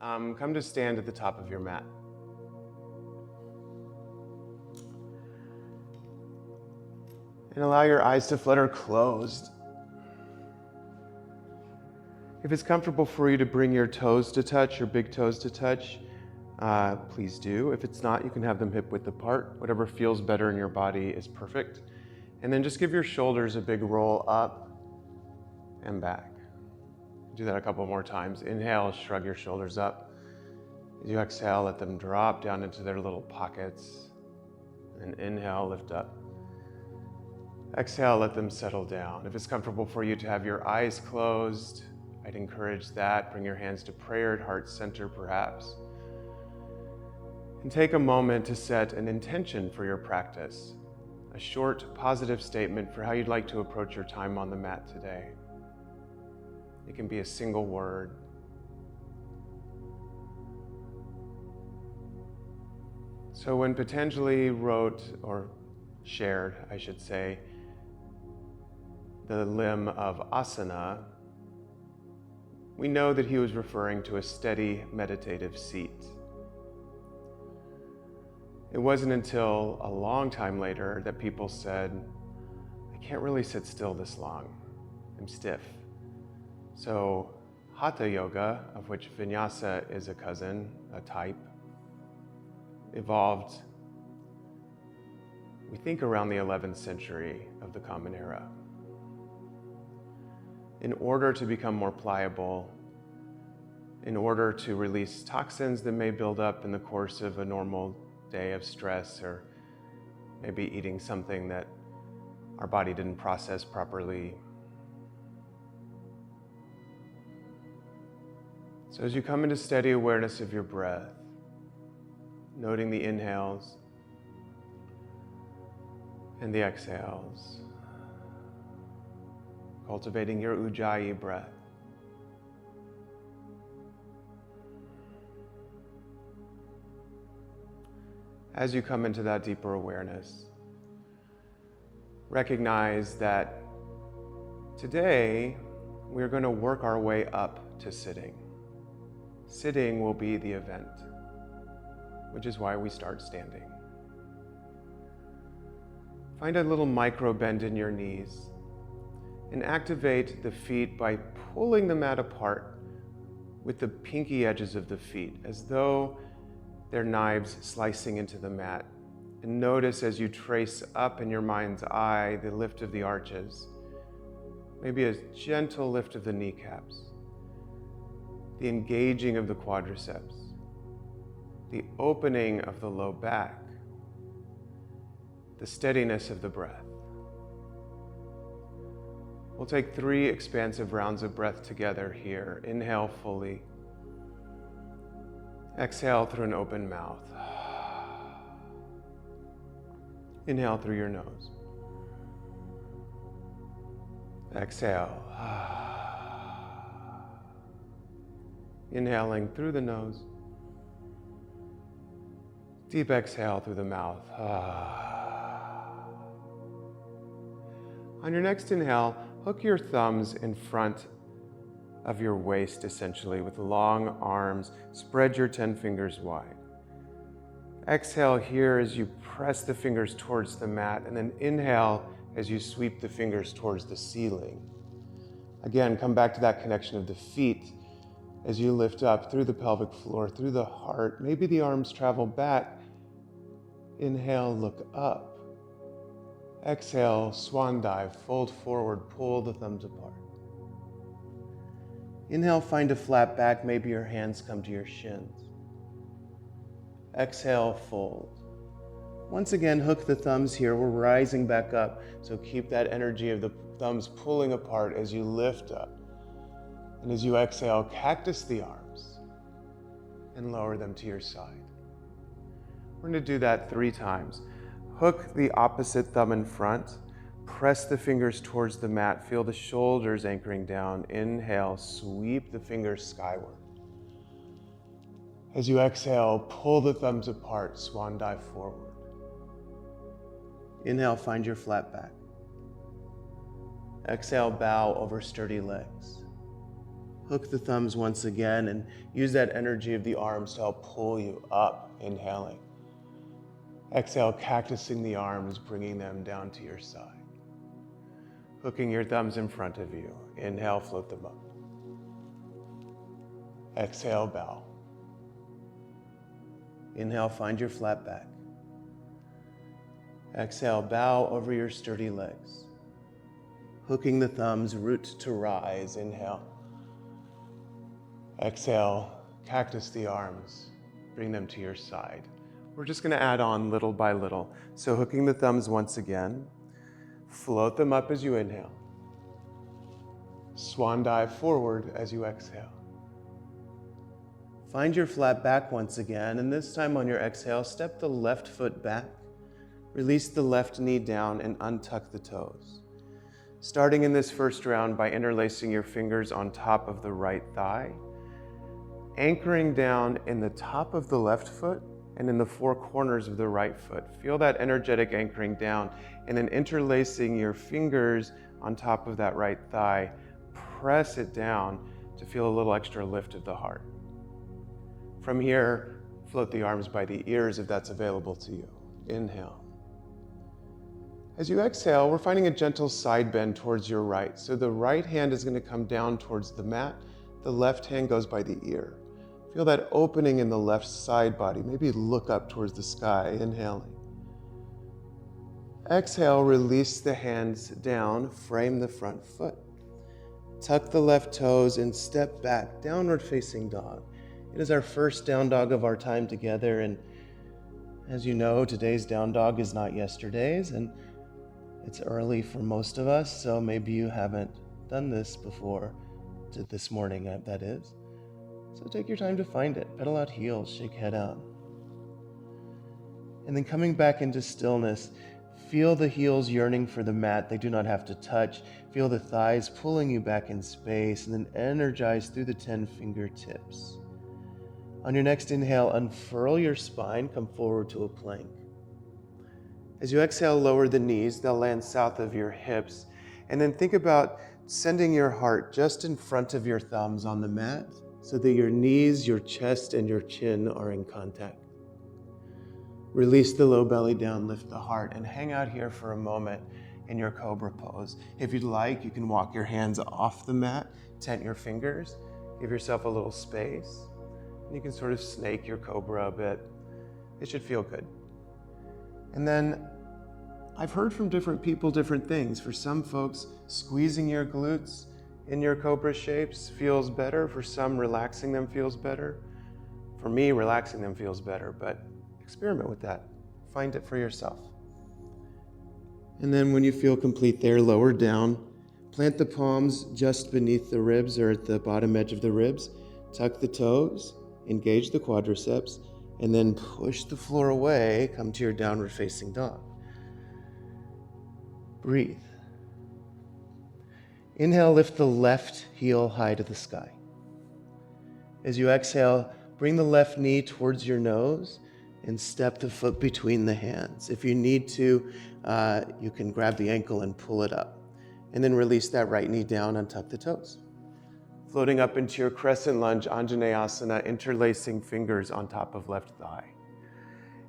Come to stand at the top of your mat. And allow your eyes to flutter closed. If it's comfortable for you to bring your toes to touch, your big toes to touch, please do. If it's not, you can have them hip width apart. Whatever feels better in your body is perfect. And then just give your shoulders a big roll up and back. Do that a couple more times. Inhale, shrug your shoulders up. As you exhale, let them drop down into their little pockets. And inhale, lift up. Exhale, let them settle down. If it's comfortable for you to have your eyes closed, I'd encourage that. Bring your hands to prayer at heart center, perhaps. And take a moment to set an intention for your practice. A short, positive statement for how you'd like to approach your time on the mat today. It can be a single word. So when Patanjali wrote, or shared, I should say, the limb of asana, we know that he was referring to a steady meditative seat. It wasn't until a long time later that people said, I can't really sit still this long. I'm stiff. So Hatha Yoga, of which Vinyasa is a cousin, a type, evolved, we think, around the 11th century of the Common Era. In order to become more pliable, in order to release toxins that may build up in the course of a normal day of stress, or maybe eating something that our body didn't process properly. So as you come into steady awareness of your breath, noting the inhales and the exhales, cultivating your Ujjayi breath. As you come into that deeper awareness, recognize that today we're going to work our way up to sitting. Sitting will be the event, which is why we start standing. Find a little micro bend in your knees and activate the feet by pulling the mat apart with the pinky edges of the feet, as though they're knives slicing into the mat. And notice as you trace up in your mind's eye the lift of the arches, maybe a gentle lift of the kneecaps, the engaging of the quadriceps, the opening of the low back, the steadiness of the breath. We'll take 3 expansive rounds of breath together here. Inhale fully. Exhale through an open mouth. Inhale through your nose. Exhale. Inhaling through the nose. Deep exhale through the mouth. On your next inhale, hook your thumbs in front of your waist, essentially, with long arms. Spread your 10 fingers wide. Exhale here as you press the fingers towards the mat, and then inhale as you sweep the fingers towards the ceiling. Again, come back to that connection of the feet as you lift up through the pelvic floor, through the heart. Maybe the arms travel back. Inhale, look up. Exhale, swan dive, fold forward, pull the thumbs apart. Inhale, find a flat back. Maybe your hands come to your shins. Exhale, fold. Once again, hook the thumbs here. We're rising back up, so keep that energy of the thumbs pulling apart as you lift up. And as you exhale, cactus the arms and lower them to your side. We're going to do that 3 times. Hook the opposite thumb in front. Press the fingers towards the mat. Feel the shoulders anchoring down. Inhale, sweep the fingers skyward. As you exhale, pull the thumbs apart, swan dive forward. Inhale, find your flat back. Exhale, bow over sturdy legs. Hook the thumbs once again and use that energy of the arms to help pull you up, inhaling. Exhale, cactusing the arms, bringing them down to your side. Hooking your thumbs in front of you. Inhale, float them up. Exhale, bow. Inhale, find your flat back. Exhale, bow over your sturdy legs. Hooking the thumbs, root to rise. Inhale. Exhale, cactus the arms, bring them to your side. We're just going to add on little by little. So hooking the thumbs once again, float them up as you inhale. Swan dive forward as you exhale. Find your flat back once again, and this time on your exhale, step the left foot back, release the left knee down, and untuck the toes. Starting in this first round by interlacing your fingers on top of the right thigh, anchoring down in the top of the left foot and in the four corners of the right foot. Feel that energetic anchoring down, and then interlacing your fingers on top of that right thigh, press it down to feel a little extra lift of the heart. From here, float the arms by the ears if that's available to you. Inhale. As you exhale, we're finding a gentle side bend towards your right. So the right hand is going to come down towards the mat. The left hand goes by the ear. Feel that opening in the left side body. Maybe look up towards the sky, inhaling. Exhale, release the hands down, frame the front foot. Tuck the left toes and step back, downward facing dog. It is our first down dog of our time together, and as you know, today's down dog is not yesterday's, and it's early for most of us, so maybe you haven't done this before, this morning, that is. So take your time to find it. Pedal out heels, shake head out. And then coming back into stillness, feel the heels yearning for the mat. They do not have to touch. Feel the thighs pulling you back in space, and then energize through the 10 fingertips. On your next inhale, unfurl your spine, come forward to a plank. As you exhale, lower the knees. They'll land south of your hips. And then think about sending your heart just in front of your thumbs on the mat so that your knees, your chest, and your chin are in contact. Release the low belly down, lift the heart, and hang out here for a moment in your cobra pose. If you'd like, you can walk your hands off the mat, tent your fingers, give yourself a little space. And you can sort of snake your cobra a bit. It should feel good. And then I've heard from different people different things. For some folks, squeezing your glutes in your cobra shapes feels better. For some, relaxing them feels better. For me, relaxing them feels better, but experiment with that. Find it for yourself. And then when you feel complete there, lower down. Plant the palms just beneath the ribs or at the bottom edge of the ribs. Tuck the toes, engage the quadriceps, and then push the floor away. Come to your downward facing dog. Breathe. Inhale, lift the left heel high to the sky. As you exhale, bring the left knee towards your nose and step the foot between the hands. If you need to, you can grab the ankle and pull it up. And then release that right knee down and tuck the toes. Floating up into your crescent lunge, Asana, interlacing fingers on top of left thigh.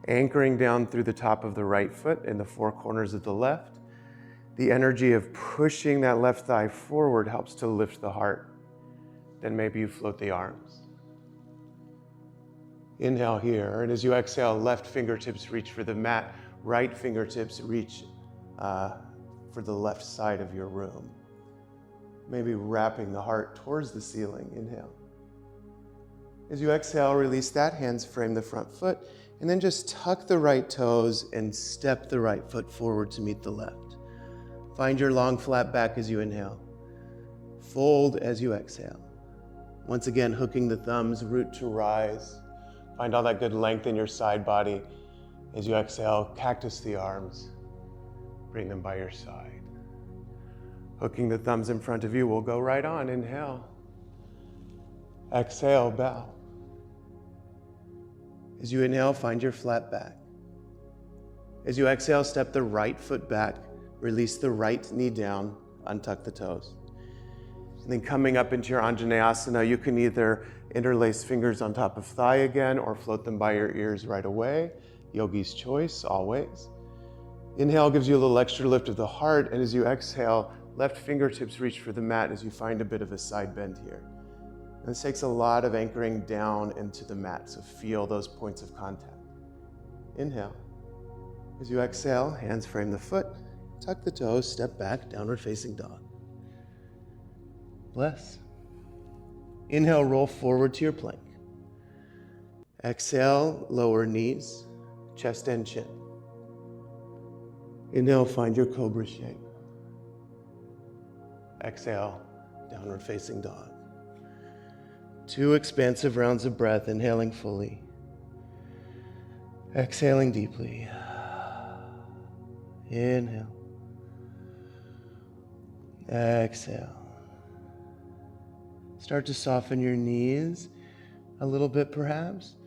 Anchoring down through the top of the right foot in the four corners of the left. The energy of pushing that left thigh forward helps to lift the heart. Then maybe you float the arms. Inhale here, and as you exhale, left fingertips reach for the mat, right fingertips reach for the left side of your room. Maybe wrapping the heart towards the ceiling. Inhale. As you exhale, release that, hands frame the front foot, and then just tuck the right toes and step the right foot forward to meet the left. Find your long flat back as you inhale. Fold as you exhale. Once again, hooking the thumbs, root to rise. Find all that good length in your side body. As you exhale, cactus the arms. Bring them by your side. Hooking the thumbs in front of you, we'll go right on. Inhale. Exhale, bow. As you inhale, find your flat back. As you exhale, step the right foot back. Release the right knee down, untuck the toes. And then coming up into your Anjaneyasana, you can either interlace fingers on top of thigh again or float them by your ears right away. Yogi's choice, always. Inhale gives you a little extra lift of the heart, and as you exhale, left fingertips reach for the mat as you find a bit of a side bend here. And this takes a lot of anchoring down into the mat, so feel those points of contact. Inhale. As you exhale, hands frame the foot, tuck the toes, step back, downward facing dog. Bless. Inhale, roll forward to your plank. Exhale, lower knees, chest and chin. Inhale, find your cobra shape. Exhale, downward facing dog. 2 expansive rounds of breath, inhaling fully. Exhaling deeply. Inhale. Exhale. Start to soften your knees a little bit perhaps,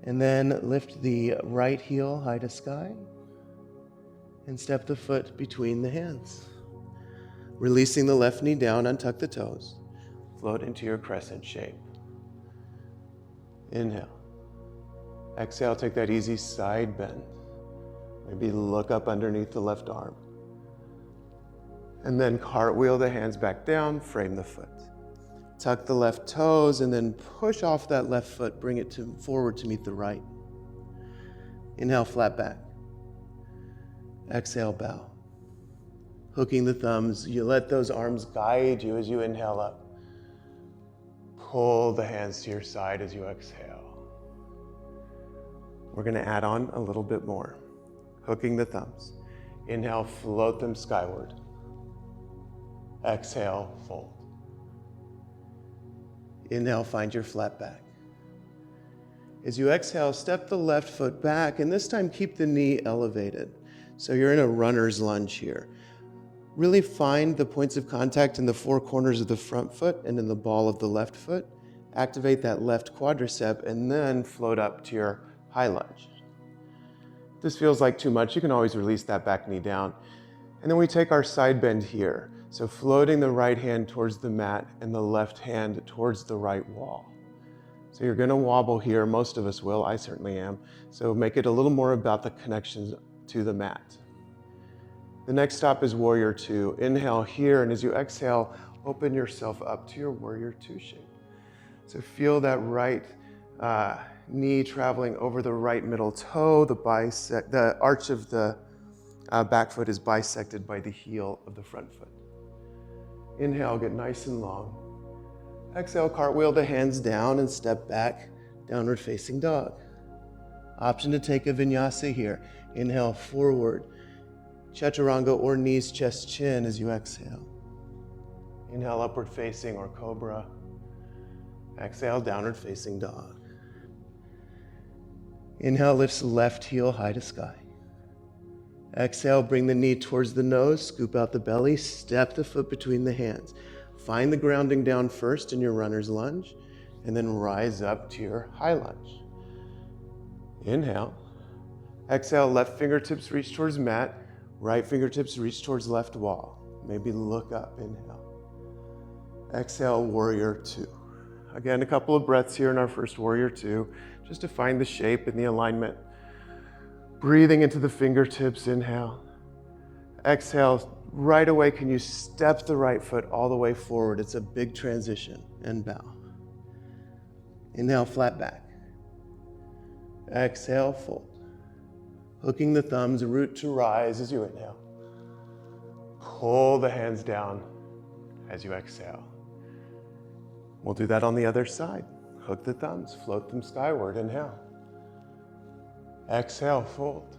and then lift the right heel high to sky and step the foot between the hands. Releasing the left knee down, untuck the toes. Float into your crescent shape. Inhale. Exhale, take that easy side bend. Maybe look up underneath the left arm. And then cartwheel the hands back down, frame the foot. Tuck the left toes and then push off that left foot, bring it forward to meet the right. Inhale, flat back. Exhale, bow. Hooking the thumbs, you let those arms guide you as you inhale up. Pull the hands to your side as you exhale. We're going to add on a little bit more. Hooking the thumbs. Inhale, float them skyward. Exhale, fold. Inhale, find your flat back. As you exhale, step the left foot back, and this time keep the knee elevated. So you're in a runner's lunge here. Really find the points of contact in the 4 corners of the front foot and in the ball of the left foot. Activate that left quadricep and then float up to your high lunge. If this feels like too much, you can always release that back knee down. And then we take our side bend here. So floating the right hand towards the mat and the left hand towards the right wall. So you're going to wobble here. Most of us will. I certainly am. So make it a little more about the connections to the mat. The next stop is Warrior 2. Inhale here, and as you exhale, open yourself up to your Warrior 2 shape. So feel that right knee traveling over the right middle toe. The arch of the back foot is bisected by the heel of the front foot. Inhale, get nice and long. Exhale, cartwheel the hands down and step back, downward facing dog. Option to take a vinyasa here. Inhale, forward. Chaturanga or knees, chest, chin as you exhale. Inhale, upward facing or cobra. Exhale, downward facing dog. Inhale, lifts left heel high to sky. Exhale, bring the knee towards the nose, scoop out the belly, step the foot between the hands. Find the grounding down first in your runner's lunge, and then rise up to your high lunge. Inhale. Exhale, left fingertips reach towards mat, right fingertips reach towards left wall. Maybe look up, inhale. Exhale, Warrior 2. Again, a couple of breaths here in our first Warrior 2, just to find the shape and the alignment. Breathing into the fingertips, inhale. Exhale, right away can you step the right foot all the way forward. It's a big transition, and bow. Inhale, flat back. Exhale, fold. Hooking the thumbs, root to rise as you inhale. Pull the hands down as you exhale. We'll do that on the other side. Hook the thumbs, float them skyward, inhale. Exhale, fold.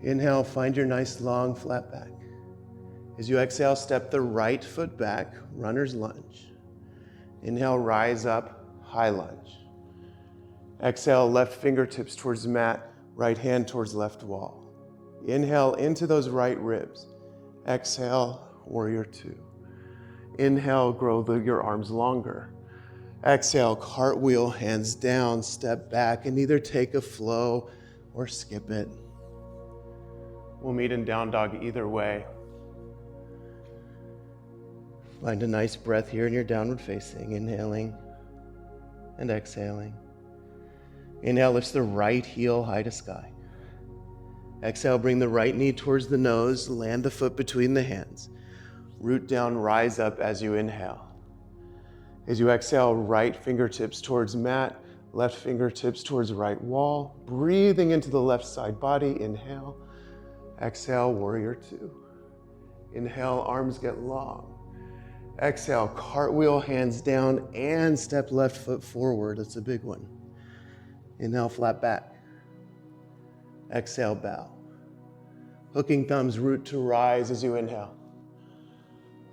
Inhale, find your nice long flat back. As you exhale, step the right foot back, runner's lunge. Inhale, rise up, high lunge. Exhale, left fingertips towards the mat, right hand towards left wall. Inhale into those right ribs. Exhale, Warrior 2. Inhale, grow your arms longer. Exhale, cartwheel, hands down, step back, and either take a flow or skip it. We'll meet in down dog either way. Find a nice breath here in your downward facing, inhaling and exhaling. Inhale, lifts the right heel high to sky. Exhale, bring the right knee towards the nose, land the foot between the hands. Root down, rise up as you inhale. As you exhale, right fingertips towards mat, left fingertips towards right wall. Breathing into the left side body, inhale. Exhale, warrior two. Inhale, arms get long. Exhale, cartwheel, hands down, and step left foot forward. That's a big one. Inhale, flat back. Exhale, bow. Hooking thumbs, root to rise as you inhale.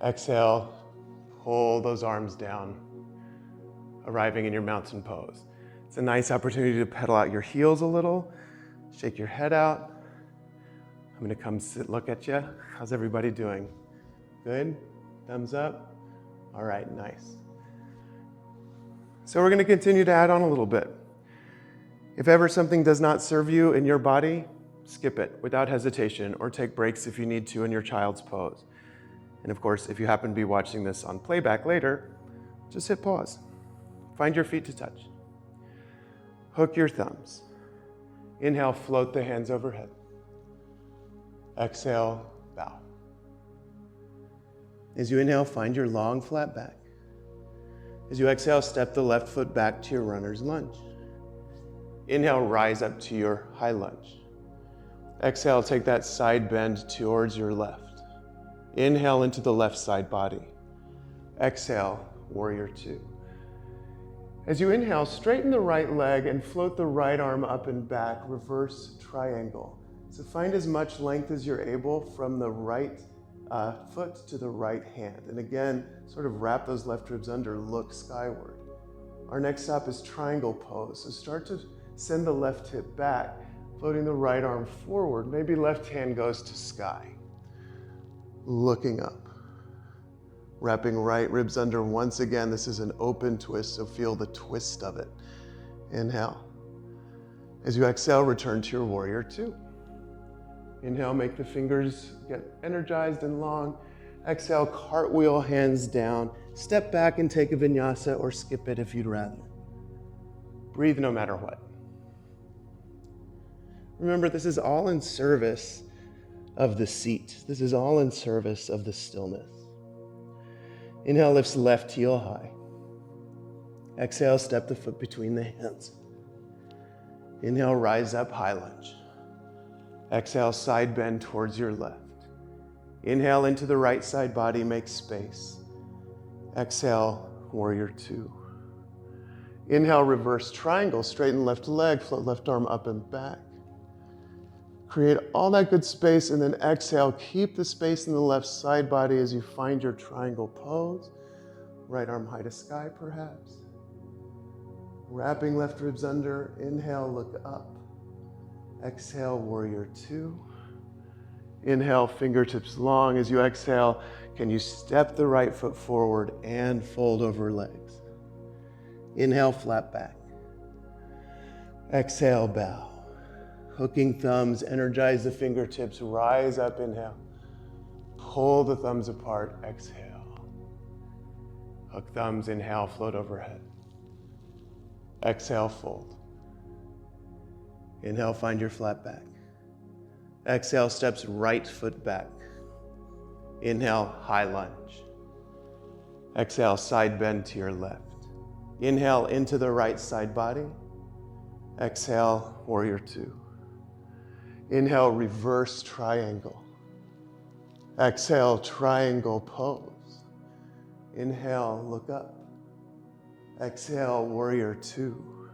Exhale, pull those arms down, arriving in your mountain pose. It's a nice opportunity to pedal out your heels a little, shake your head out. I'm gonna come sit, look at you. How's everybody doing? Good? Thumbs up? All right, nice. So we're gonna continue to add on a little bit. If ever something does not serve you in your body, skip it without hesitation, or take breaks if you need to in your child's pose. And of course, if you happen to be watching this on playback later, just hit pause. Find your feet to touch. Hook your thumbs. Inhale, float the hands overhead. Exhale, bow. As you inhale, find your long, flat back. As you exhale, step the left foot back to your runner's lunge. Inhale, rise up to your high lunge. Exhale, take that side bend towards your left. Inhale into the left side body. Exhale, warrior two. As you inhale, straighten the right leg and float the right arm up and back, reverse triangle. So find as much length as you're able from the right foot to the right hand. And again, sort of wrap those left ribs under, look skyward. Our next stop is triangle pose. So start to send the left hip back, floating the right arm forward. Maybe left hand goes to sky. Looking up. Wrapping right ribs under once again. This is an open twist, so feel the twist of it. Inhale. As you exhale, return to your warrior two. Inhale, make the fingers get energized and long. Exhale, cartwheel, hands down. Step back and take a vinyasa, or skip it if you'd rather. Breathe no matter what. Remember, this is all in service of the seat. This is all in service of the stillness. Inhale, lifts left heel high. Exhale, step the foot between the hands. Inhale, rise up, high lunge. Exhale, side bend towards your left. Inhale into the right side body, make space. Exhale, warrior two. Inhale, reverse triangle, straighten left leg, float left arm up and back. Create all that good space, and then exhale, keep the space in the left side body as you find your triangle pose. Right arm high to sky, perhaps. Wrapping left ribs under, inhale, look up. Exhale, warrior two. Inhale, fingertips long. As you exhale, can you step the right foot forward and fold over legs? Inhale, flat back. Exhale, bow. Hooking thumbs, energize the fingertips, rise up, inhale. Pull the thumbs apart, exhale. Hook thumbs, inhale, float overhead. Exhale, fold. Inhale, find your flat back. Exhale, steps right foot back. Inhale, high lunge. Exhale, side bend to your left. Inhale into the right side body. Exhale, warrior two. Inhale, reverse triangle. Exhale, triangle pose. Inhale, look up. Exhale, warrior two.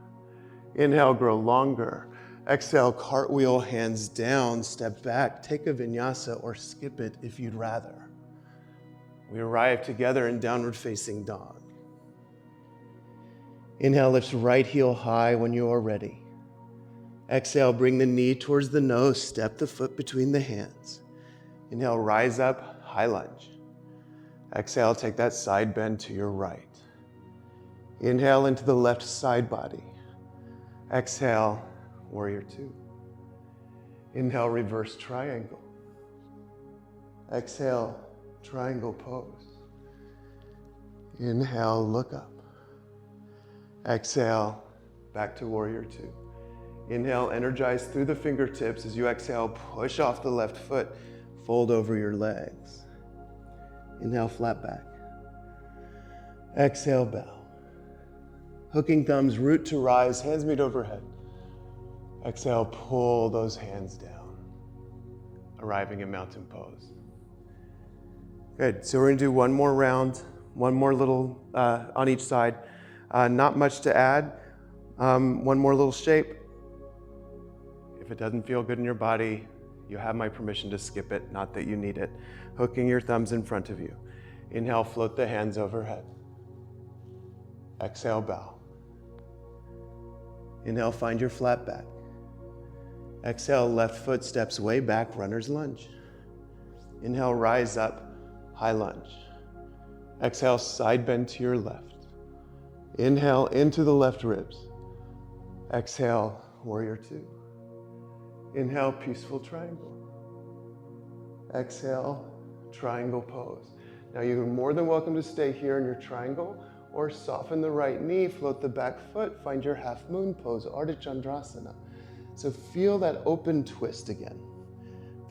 Inhale, grow longer. Exhale, cartwheel, hands down, step back, take a vinyasa or skip it if you'd rather. We arrive together in downward facing dog. Inhale, lifts right heel high when you are ready. Exhale, bring the knee towards the nose, step the foot between the hands. Inhale, rise up, high lunge. Exhale, take that side bend to your right. Inhale into the left side body. Exhale, warrior two. Inhale, reverse triangle. Exhale, triangle pose. Inhale, look up. Exhale, back to warrior two. Inhale, energize through the fingertips. As you exhale, push off the left foot, fold over your legs. Inhale, flat back. Exhale, bow. Hooking thumbs, root to rise, hands meet overhead. Exhale, pull those hands down, arriving in mountain pose. Good, so we're gonna do one more round, one more little on each side. Not much to add. One more little shape. If it doesn't feel good in your body, you have my permission to skip it, not that you need it. Hooking your thumbs in front of you. Inhale, float the hands overhead. Exhale, bow. Inhale, find your flat back. Exhale, left foot steps way back, runner's lunge. Inhale, rise up, high lunge. Exhale, side bend to your left. Inhale, into the left ribs. Exhale, warrior two. Inhale, peaceful triangle. Exhale, triangle pose. Now you're more than welcome to stay here in your triangle or soften the right knee, float the back foot, find your half moon pose, Ardha Chandrasana. So feel that open twist again.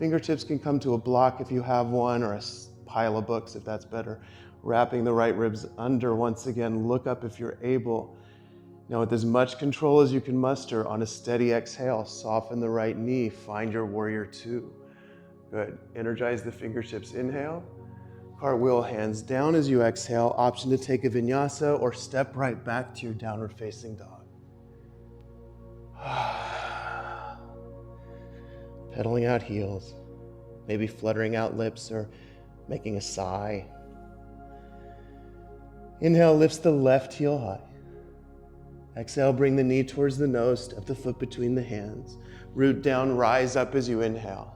Fingertips can come to a block if you have one, or a pile of books if that's better. Wrapping the right ribs under once again, look up if you're able. Now with as much control as you can muster, on a steady exhale, soften the right knee, find your warrior two. Good, energize the fingertips, inhale. Cartwheel, hands down as you exhale. Option to take a vinyasa or step right back to your downward facing dog. Pedaling out heels, maybe fluttering out lips or making a sigh. Inhale, lifts the left heel high. Exhale, bring the knee towards the nose, step the foot between the hands. Root down, rise up as you inhale.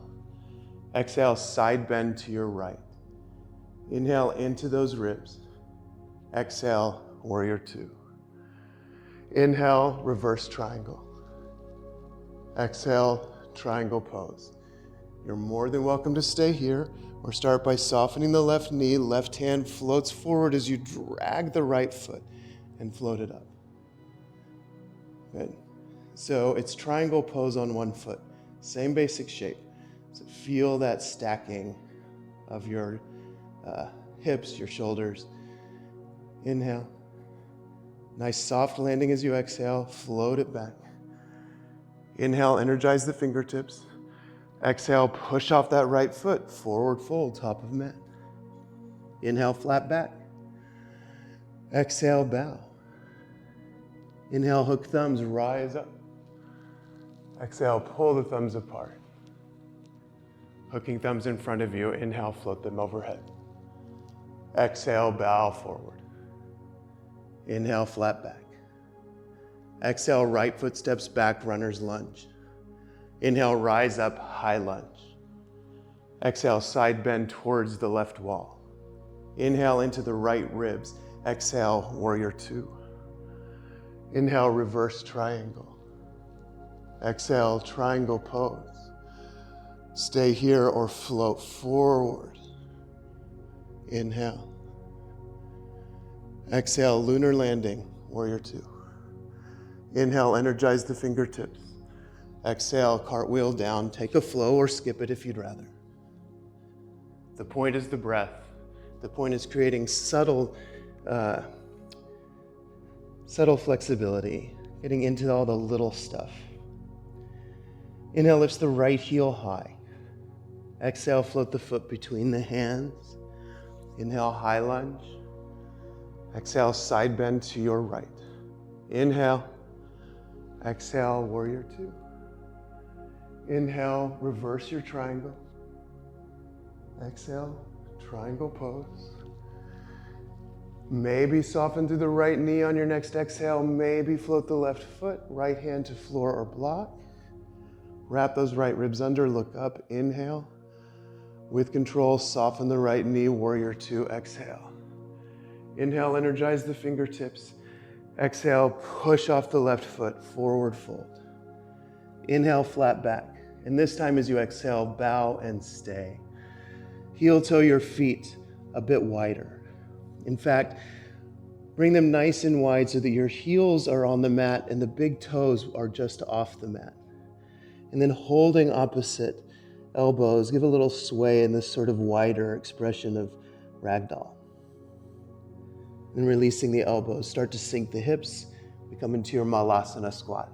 Exhale, side bend to your right. Inhale into those ribs. Exhale, warrior two. Inhale, reverse triangle. Exhale, triangle pose. You're more than welcome to stay here or start by softening the left knee. Left hand floats forward as you drag the right foot and float it up. Good. So it's triangle pose on one foot. Same basic shape. So feel that stacking of your hips, your shoulders. Inhale. Nice soft landing as you exhale. Float it back. Inhale, energize the fingertips. Exhale, push off that right foot. Forward fold, top of mat. Inhale, flat back. Exhale, bow. Inhale, hook thumbs, rise up. Exhale, pull the thumbs apart. Hooking thumbs in front of you. Inhale, float them overhead. Exhale, bow forward. Inhale, flat back. Exhale, right foot steps back, runner's lunge. Inhale, rise up, high lunge. Exhale, side bend towards the left wall. Inhale into the right ribs. Exhale, warrior two. Inhale, reverse triangle. Exhale, triangle pose. Stay here or float forward. Inhale. Exhale, lunar landing, warrior two. Inhale, energize the fingertips. Exhale, cartwheel down. Take a flow or skip it if you'd rather. The point is the breath. The point is creating subtle flexibility, getting into all the little stuff. Inhale, lifts the right heel high. Exhale, float the foot between the hands. Inhale, high lunge. Exhale, side bend to your right. Inhale. Exhale, warrior two. Inhale, reverse your triangle. Exhale, triangle pose. Maybe soften through the right knee on your next exhale. Maybe float the left foot, right hand to floor or block. Wrap those right ribs under, look up, inhale. With control, soften the right knee, warrior two, exhale. Inhale, energize the fingertips. Exhale, push off the left foot, forward fold. Inhale, flat back. And this time as you exhale, bow and stay. Heel toe your feet a bit wider. In fact, Bring them nice and wide so that your heels are on the mat and the big toes are just off the mat. And then holding opposite elbows, give a little sway in this sort of wider expression of ragdoll. And releasing the elbows, start to sink the hips, we come into your malasana squat.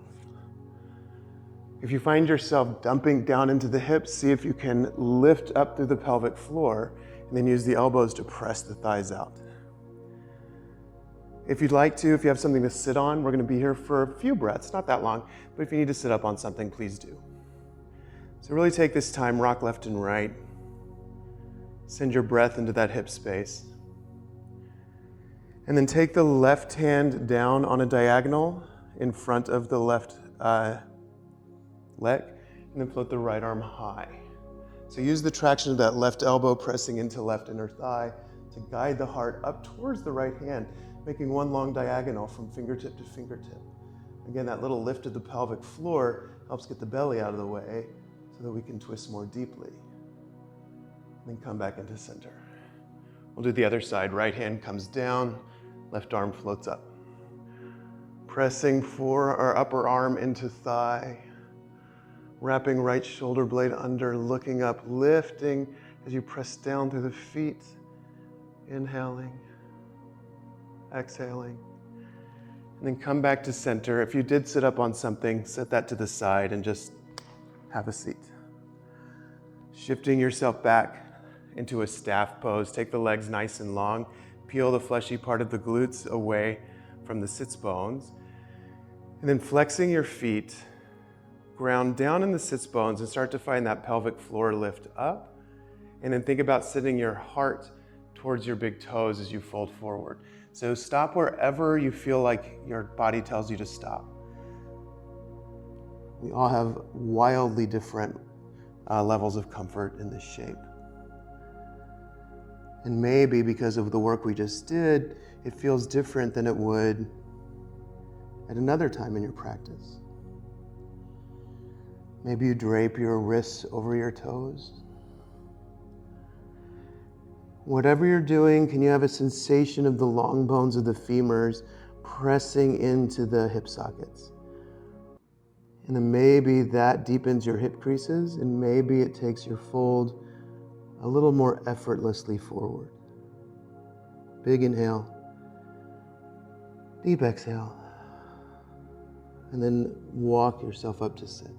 If you find yourself dumping down into the hips, see if you can lift up through the pelvic floor and then use the elbows to press the thighs out. If you'd like to, if you have something to sit on, we're going to be here for a few breaths, not that long, but if you need to sit up on something, please do. So really take this time, rock left and right. Send your breath into that hip space. And then take the left hand down on a diagonal in front of the left leg, and then float the right arm high. So use the traction of that left elbow pressing into left inner thigh to guide the heart up towards the right hand, making one long diagonal from fingertip to fingertip. Again, that little lift of the pelvic floor helps get the belly out of the way so that we can twist more deeply. Then come back into center. We'll do the other side. Right hand comes down, left arm floats up. Pressing for our upper arm into thigh. Wrapping right shoulder blade under, looking up, lifting as you press down through the feet. Inhaling, exhaling. And then come back to center. If you did sit up on something, set that to the side and just have a seat. Shifting yourself back into a staff pose. Take the legs nice and long. Peel the fleshy part of the glutes away from the sits bones. And then flexing your feet, ground down in the sits bones and start to find that pelvic floor lift up. And then think about sitting your heart towards your big toes as you fold forward. So stop wherever you feel like your body tells you to stop. We all have wildly different levels of comfort in this shape. And maybe because of the work we just did, it feels different than it would at another time in your practice. Maybe you drape your wrists over your toes. Whatever you're doing, can you have a sensation of the long bones of the femurs pressing into the hip sockets? And then maybe that deepens your hip creases, and maybe it takes your fold a little more effortlessly forward. Big inhale, deep exhale, and then walk yourself up to sit.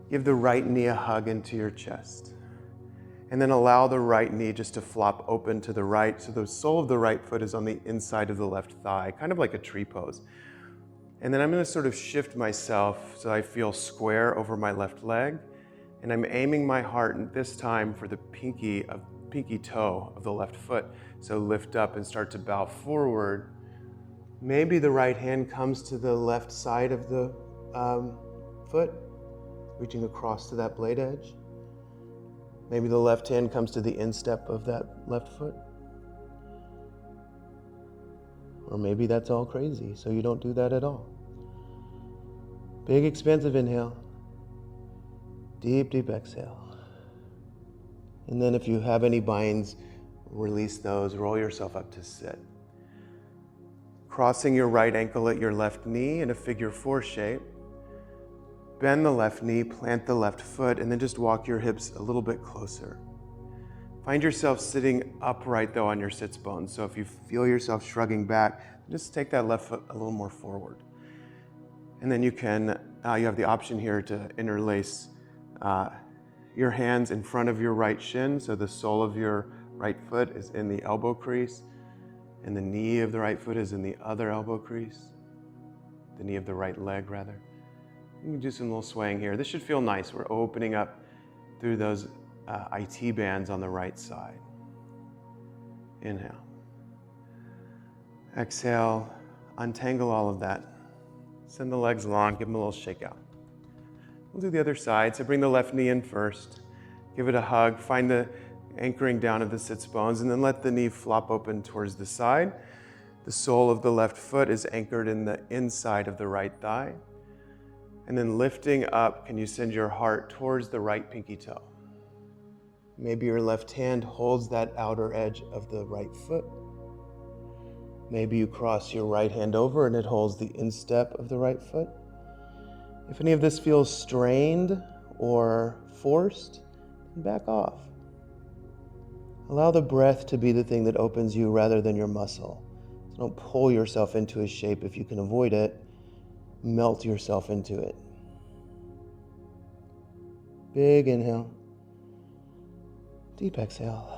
Give the right knee a hug into your chest. And then allow the right knee just to flop open to the right, so the sole of the right foot is on the inside of the left thigh, kind of like a tree pose. And then I'm going to sort of shift myself so I feel square over my left leg. And I'm aiming my heart this time for the pinky toe of the left foot. So lift up and start to bow forward. Maybe the right hand comes to the left side of the foot, reaching across to that blade edge. Maybe the left hand comes to the instep of that left foot. Or maybe that's all crazy, so you don't do that at all. Big expansive inhale. Deep, deep exhale. And then if you have any binds, release those, roll yourself up to sit. Crossing your right ankle at your left knee in a figure 4 shape. Bend the left knee, plant the left foot, and then just walk your hips a little bit closer. Find yourself sitting upright though on your sits bones. So if you feel yourself shrugging back, just take that left foot a little more forward. And then you have the option here to interlace your hands in front of your right shin. So the sole of your right foot is in the elbow crease, and the knee of the right foot is in the other elbow crease. The knee of the right leg, rather. You can do some little swaying here. This should feel nice. We're opening up through those IT bands on the right side. Inhale. Exhale. Untangle all of that. Send the legs long. Give them a little shake out. We'll do the other side. So bring the left knee in first. Give it a hug. Find the anchoring down of the sits bones, and then let the knee flop open towards the side. The sole of the left foot is anchored in the inside of the right thigh. And then lifting up, can you send your heart towards the right pinky toe? Maybe your left hand holds that outer edge of the right foot. Maybe you cross your right hand over and it holds the instep of the right foot. If any of this feels strained or forced, then back off. Allow the breath to be the thing that opens you rather than your muscle. So don't pull yourself into a shape if you can avoid it. Melt yourself into it. Big inhale. Deep exhale.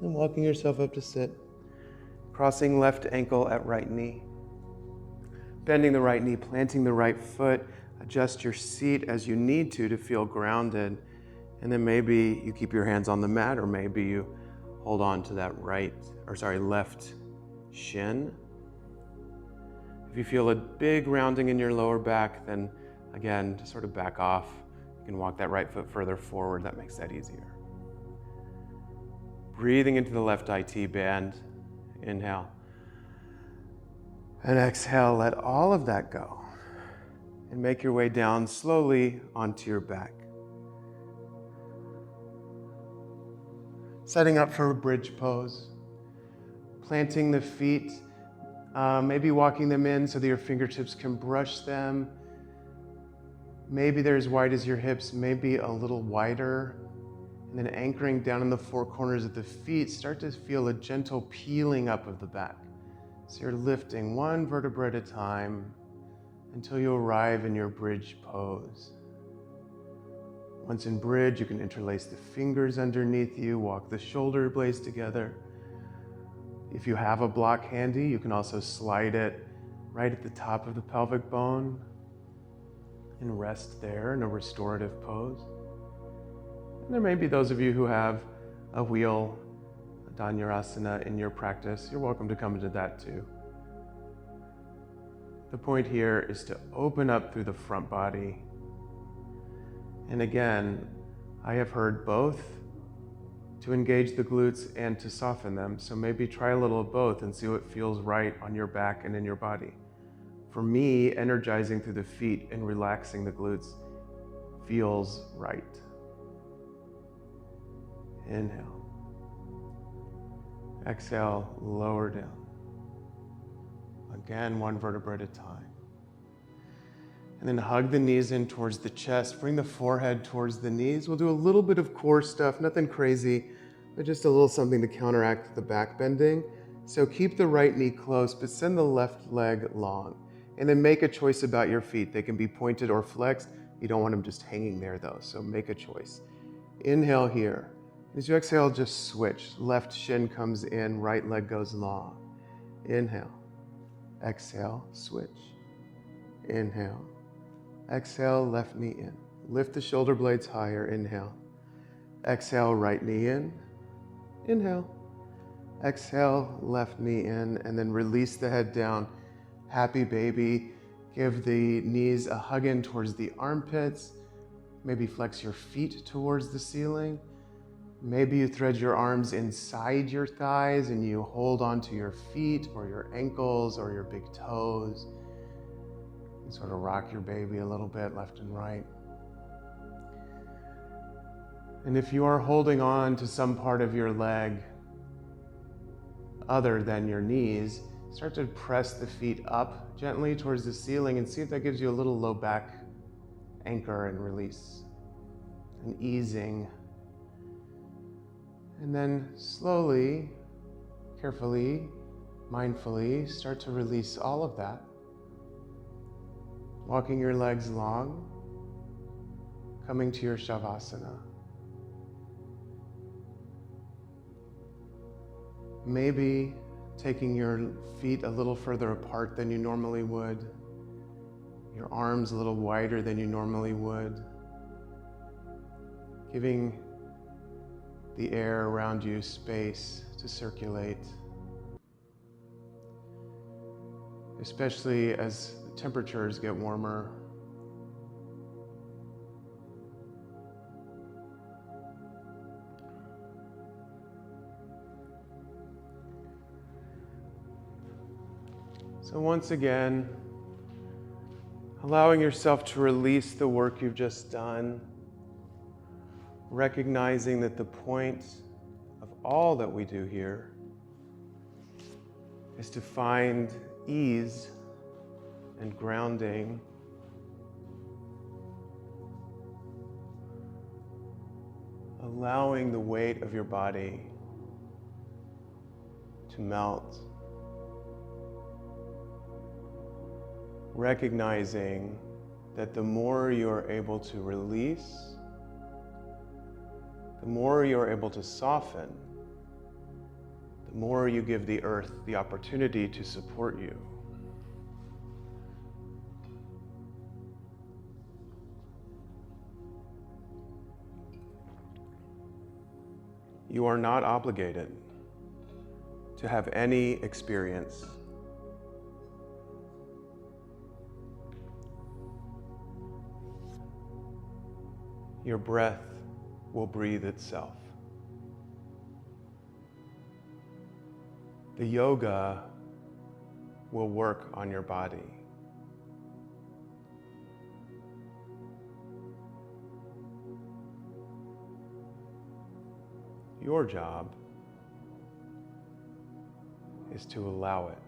And walking yourself up to sit. Crossing left ankle at right knee. Bending the right knee, planting the right foot. Adjust your seat as you need to feel grounded. And then maybe you keep your hands on the mat, or maybe you hold on to that left shin. If you feel a big rounding in your lower back, then again, just sort of back off. You can walk that right foot further forward. That makes that easier. Breathing into the left IT band. Inhale. And exhale, let all of that go. And make your way down slowly onto your back. Setting up for a bridge pose. Planting the feet, maybe walking them in so that your fingertips can brush them. Maybe they're as wide as your hips, maybe a little wider. And then anchoring down in the four corners of the feet, start to feel a gentle peeling up of the back. So you're lifting one vertebra at a time until you arrive in your bridge pose. Once in bridge, you can interlace the fingers underneath you, walk the shoulder blades together. If you have a block handy, you can also slide it right at the top of the pelvic bone and rest there in a restorative pose. And there may be those of you who have a wheel, a Asana in your practice. You're welcome to come into that too. The point here is to open up through the front body. And again, I have heard both to engage the glutes and to soften them. So maybe try a little of both and see what feels right on your back and in your body. For me, energizing through the feet and relaxing the glutes feels right. Inhale. Exhale, lower down. Again, one vertebra at a time. And then hug the knees in towards the chest. Bring the forehead towards the knees. We'll do a little bit of core stuff, nothing crazy, but just a little something to counteract the back bending. So keep the right knee close, but send the left leg long. And then make a choice about your feet. They can be pointed or flexed. You don't want them just hanging there though, so make a choice. Inhale here. As you exhale, just switch. Left shin comes in, right leg goes long. Inhale. Exhale, switch. Inhale. Exhale, left knee in. Lift the shoulder blades higher. Inhale. Exhale, right knee in. Inhale. Exhale, left knee in, and then release the head down. Happy baby. Give the knees a hug in towards the armpits. Maybe flex your feet towards the ceiling. Maybe you thread your arms inside your thighs and you hold onto your feet or your ankles or your big toes. And sort of rock your baby a little bit left and right. And if you are holding on to some part of your leg other than your knees, start to press the feet up gently towards the ceiling and see if that gives you a little low back anchor and release, an easing. And then slowly, carefully, mindfully, start to release all of that. Walking your legs long, coming to your savasana. Maybe taking your feet a little further apart than you normally would, your arms a little wider than you normally would, giving the air around you space to circulate, especially as temperatures get warmer. So once again, allowing yourself to release the work you've just done, recognizing that the point of all that we do here is to find ease and grounding allowing the weight of your body to melt, recognizing that the more you are able to release, the more you are able to soften, the more you give the earth the opportunity to support you. You are not obligated to have any experience. Your breath will breathe itself. The yoga will work on your body. Your job is to allow it.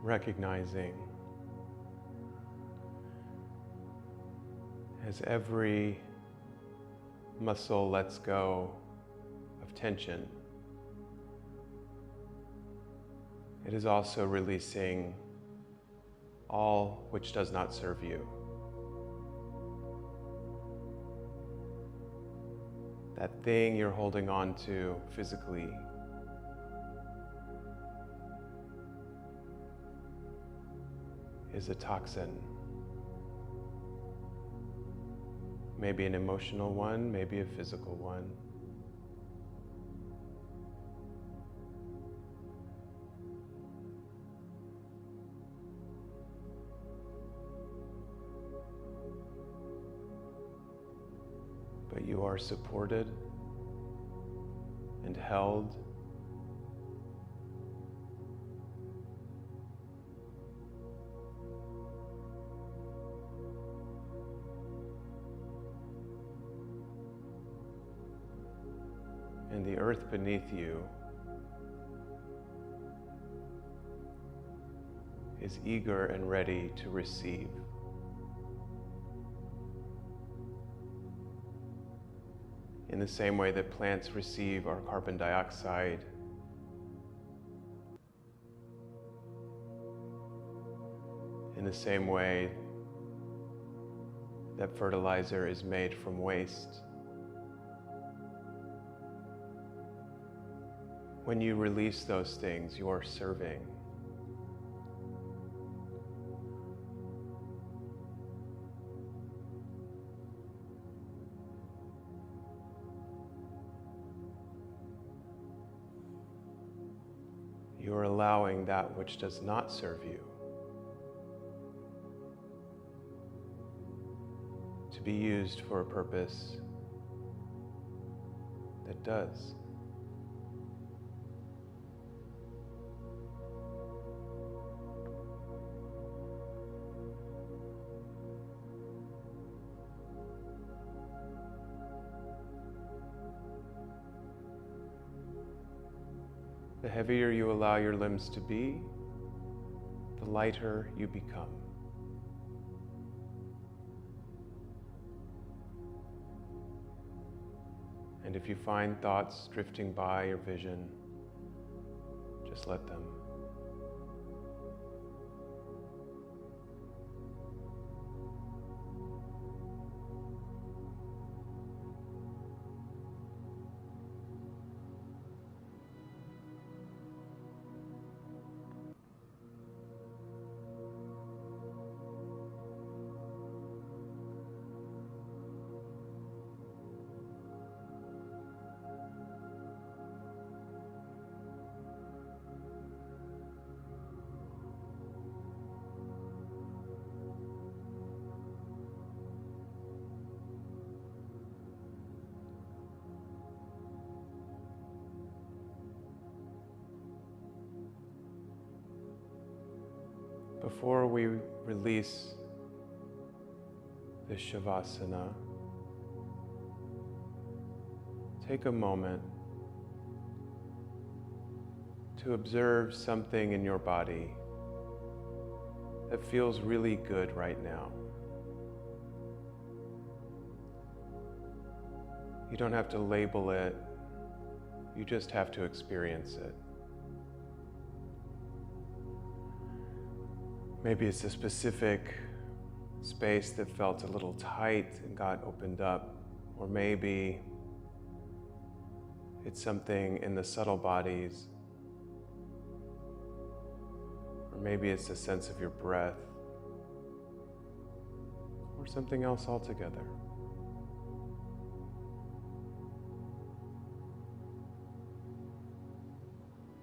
Recognizing as every muscle lets go of tension, it is also releasing all which does not serve you. That thing you're holding on to physically, is a toxin. Maybe an emotional one, maybe a physical one. But you are supported and held . And the earth beneath you is eager and ready to receive. In the same way that plants receive our carbon dioxide, in the same way that fertilizer is made from waste. When you release those things, you are serving. You are allowing that which does not serve you to be used for a purpose that does. The heavier you allow your limbs to be, the lighter you become. And if you find thoughts drifting by your vision, just let them. Before we release this savasana, take a moment to observe something in your body that feels really good right now. You don't have to label it, you just have to experience it. Maybe it's a specific space that felt a little tight and got opened up, or maybe it's something in the subtle bodies, or maybe it's a sense of your breath, or something else altogether.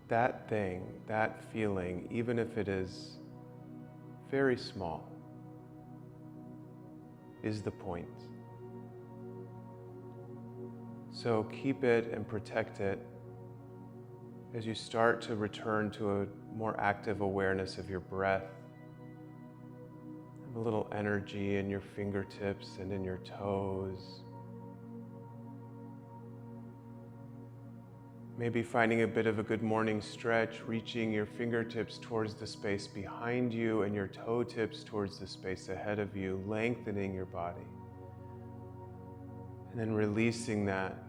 That thing, that feeling, even if it is very small, is the point. So keep it and protect it as you start to return to a more active awareness of your breath. Have a little energy in your fingertips and in your toes. Maybe finding a bit of a good morning stretch, reaching your fingertips towards the space behind you and your toe tips towards the space ahead of you, lengthening your body. And then releasing that,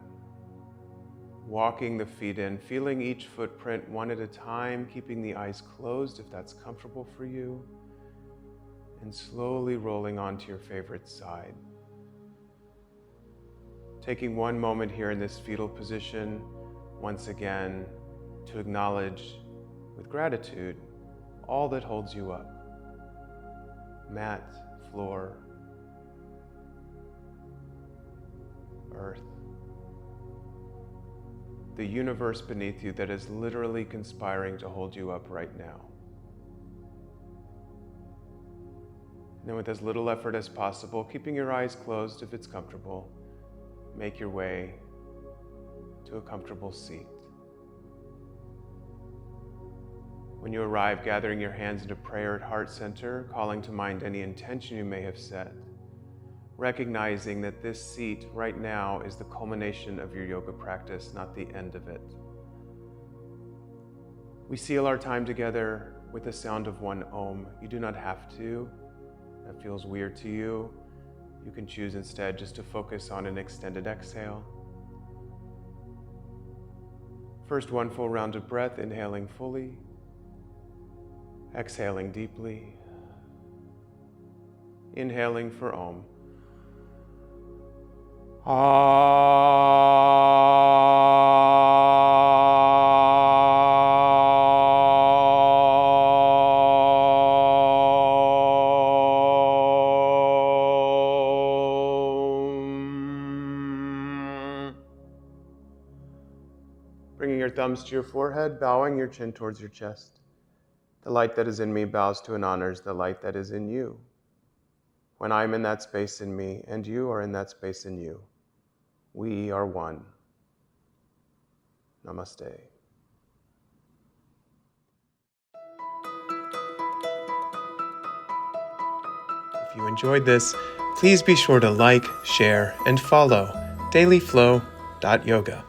walking the feet in, feeling each footprint one at a time, keeping the eyes closed if that's comfortable for you, and slowly rolling onto your favorite side. Taking one moment here in this fetal position, once again, to acknowledge with gratitude all that holds you up. Mat, floor, earth, the universe beneath you that is literally conspiring to hold you up right now. And then with as little effort as possible, keeping your eyes closed if it's comfortable, make your way to a comfortable seat. When you arrive, gathering your hands into prayer at heart center, calling to mind any intention you may have set, recognizing that this seat right now is the culmination of your yoga practice, not the end of it. We seal our time together with the sound of one Om. You do not have to. That feels weird to you. You can choose instead just to focus on an extended exhale. First, one full round of breath, inhaling fully, exhaling deeply, inhaling for Om. Bringing your thumbs to your forehead, bowing your chin towards your chest. The light that is in me bows to and honors the light that is in you. When I'm in that space in me, and you are in that space in you, we are one. Namaste. If you enjoyed this, please be sure to like, share, and follow dailyflow.yoga.